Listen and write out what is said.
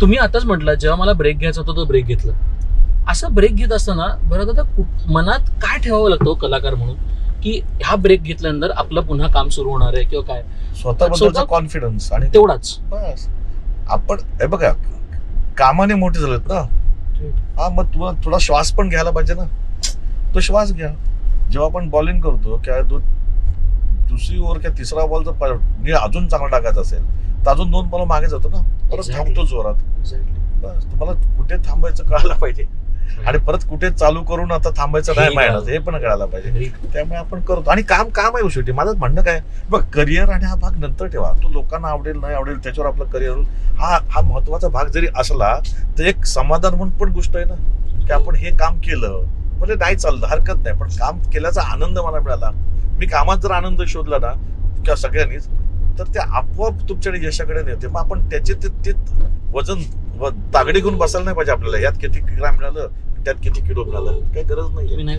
तुम्ही आताच म्हटलं जेव्हा मला ब्रेक घ्यायचा होता तो ब्रेक घेतला. असं ब्रेक घेत असताना बरं आता मनात काय ठेवावं लागतं कलाकार म्हणून की हा ब्रेक घेतल्यानंतर आपलं पुन्हा काम सुरू होणार आहे किंवा काय स्वतःबद्दलचा कॉन्फिडन्स आणि तेवढाच. बस आपण हे बघा कामाने मोठे झालेत ना. हा मग तुला थोडा श्वास पण घ्यायला पाहिजे ना. तो श्वास घ्या. जेव्हा आपण बॉलिंग करतो किंवा दुसरी ओव्हर किंवा तिसरा बॉल जर अजून चांगला टाकायचा असेल तर अजून 2 बॉल मागे जातो ना. परत थांबतो जोरात. बस तुम्हाला कुठे थांबायचं कळायला पाहिजे आणि परत कुठे चालू करून आता थांबायचं नाही माहिती हे पण कळायला पाहिजे. त्यामुळे आपण करतो आणि काम आहे शेवटी. माझं म्हणणं काय बघ करिअर आणि हा भाग नंतर ठेवा. तो लोकांना आवडेल नाही आवडेल त्याच्यावर आपलं करिअर हा महत्वाचा भाग जरी असला तर एक समाधान म्हणून पण गोष्ट आहे ना की आपण हे काम केलं म्हणजे नाही चाललं हरकत नाही पण काम केल्याचा आनंद मला मिळाला. मी कामात जर आनंद शोधला ना किंवा सगळ्यांनीच तर ते आपोआप तुमच्याकडे यशाकडे नेते. मग आपण त्याचे ते वजन तागडी घेऊन बसायला नाही पाहिजे आपल्याला. यात किती ग्रॅम मिळालं त्यात किती किलो मिळालं काही गरज नाही.